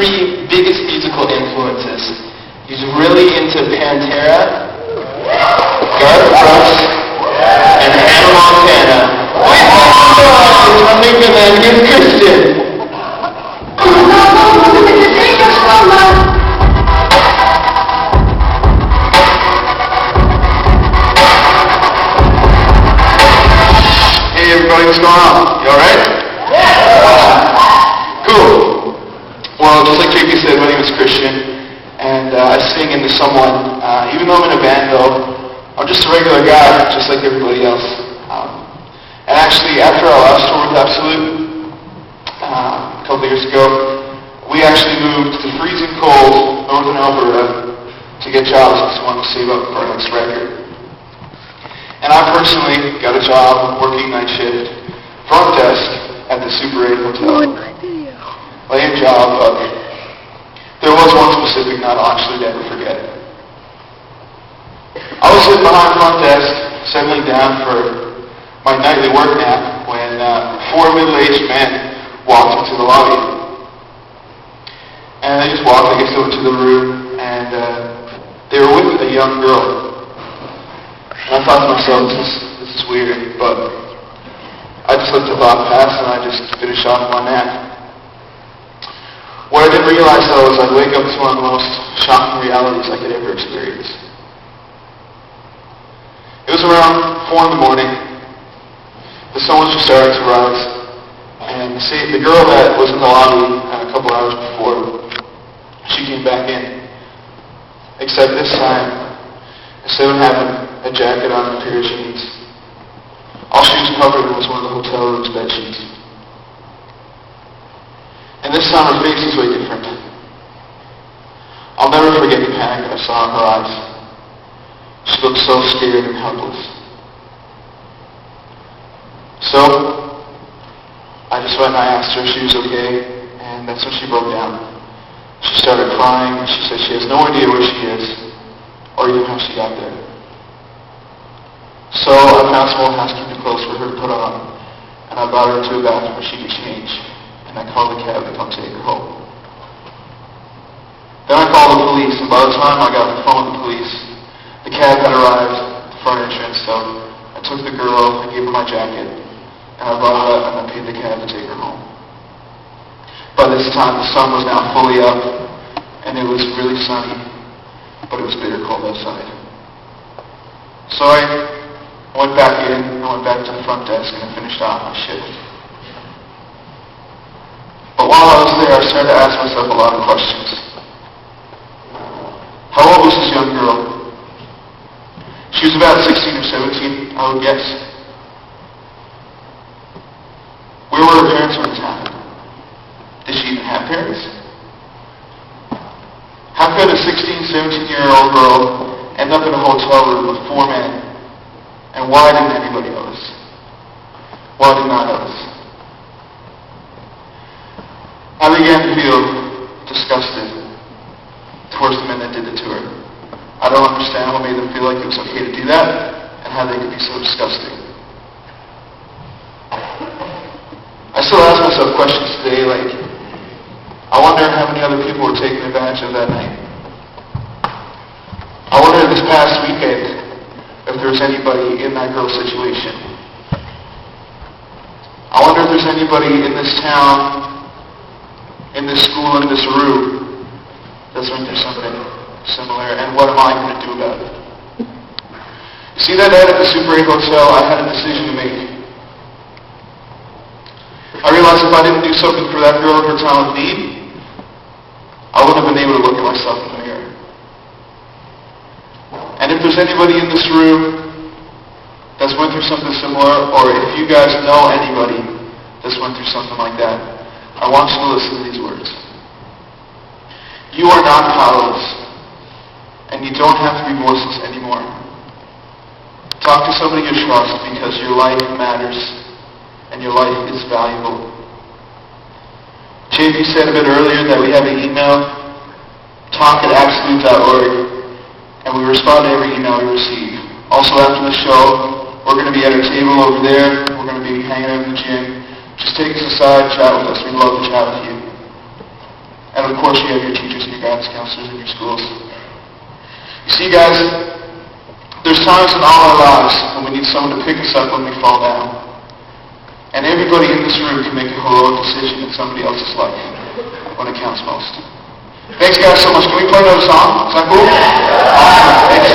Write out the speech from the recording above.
three biggest musical influences. He's really into Pantera, Garth Brooks, and Hannah Montana. Please welcome the man, here's Christian. Hey everybody, what's going on? You alright? Yeah! Cool. Well, just like JP said, my name is Christian, and I sing into someone. Even though I'm in a band though, I'm just a regular guy, just like everybody else. And actually, after our last tour with Absolute, a couple of years ago, we actually moved to freezing cold northern Alberta to get jobs because we wanted to save up for our next record. And I personally got a job working night shift, front desk at the Super 8 Hotel. Lame job, but there was one specific night I'll actually never forget. I was sitting behind front desk, settling down for my nightly work nap when four middle-aged men walked into the lobby. And they just walked, I guess, over to the room, and they were with a young girl. And I thought to myself, this is weird, but I just let the thought pass and I just finished off my nap. What I didn't realize though is I'd wake up to one of the most shocking realities I could ever experience. It was around 4 in the morning. The sun was just starting to rise. And the girl that was in the lobby a couple hours before, she came back in. Except this time, instead of having a jacket on and a pair of jeans, all she was covered in was one of the hotel room's bed sheets. And this time her face was way different. I'll never forget the panic I saw in her eyes. She looked so scared and helpless. So, I just went and I asked her if she was okay, and that's when she broke down. She started crying, and she said she has no idea where she is, or even how she got there. So I found some old housekeeping clothes for her to put on, and I brought her to a bathroom where she could change, and I called the cab to come take her home. Then I called the police, and by the time I got on the phone with the police, the cab had arrived at the front entrance, so I took the girl, I gave her my jacket, and I brought her up and I paid the cab to take her home. By this time, the sun was now fully up, and it was really sunny, but it was bitter cold outside. So I went back in, I went back to the front desk, and I finished off my shift. But while I was there, I started to ask myself a lot of questions. How old was this young girl? She was about 16 or 17, I would guess. Where were her parents when this happened? Did she even have parents? How could a 16, 17-year-old girl end up in a hotel room with 4 men? And why didn't anybody notice? Why did not notice? I began to feel disgusted towards the men that did it to her. I don't understand what made them feel like it was okay to do that, and how they could be so disgusting. I still ask myself questions today, like, I wonder how many other people were taking advantage of that night. I wonder this past weekend if there was anybody in that girl's situation. I wonder if there's anybody in this town, in this school, in this room that's went through something similar, and what am I going to do about it? You see, that night at the Super 8 Hotel, I had a decision to make. I realized if I didn't do something for that girl in her time of need, I wouldn't have been able to look at myself in the mirror. And if there's anybody in this room that's went through something similar, or if you guys know anybody that's went through something like that, I want you to listen to these words. You are not powerless, and you don't have to be voiceless anymore. Talk to somebody you trust, because your life matters, and your life is valuable. JP said a bit earlier that we have an email, talk@absolute.org, and we respond to every email we receive. Also, after the show, we're going to be at a table over there. We're going to be hanging out in the gym. Just take us aside, chat with us. We'd love to chat with you. And then of course you have your teachers and your guidance counselors in your schools. You see, guys, there's times in all our lives when we need someone to pick us up when we fall down. And everybody in this room can make a heroic decision in somebody else's life when it counts most. Thanks, guys, so much. Can we play another song? Is that cool? Awesome. Thanks.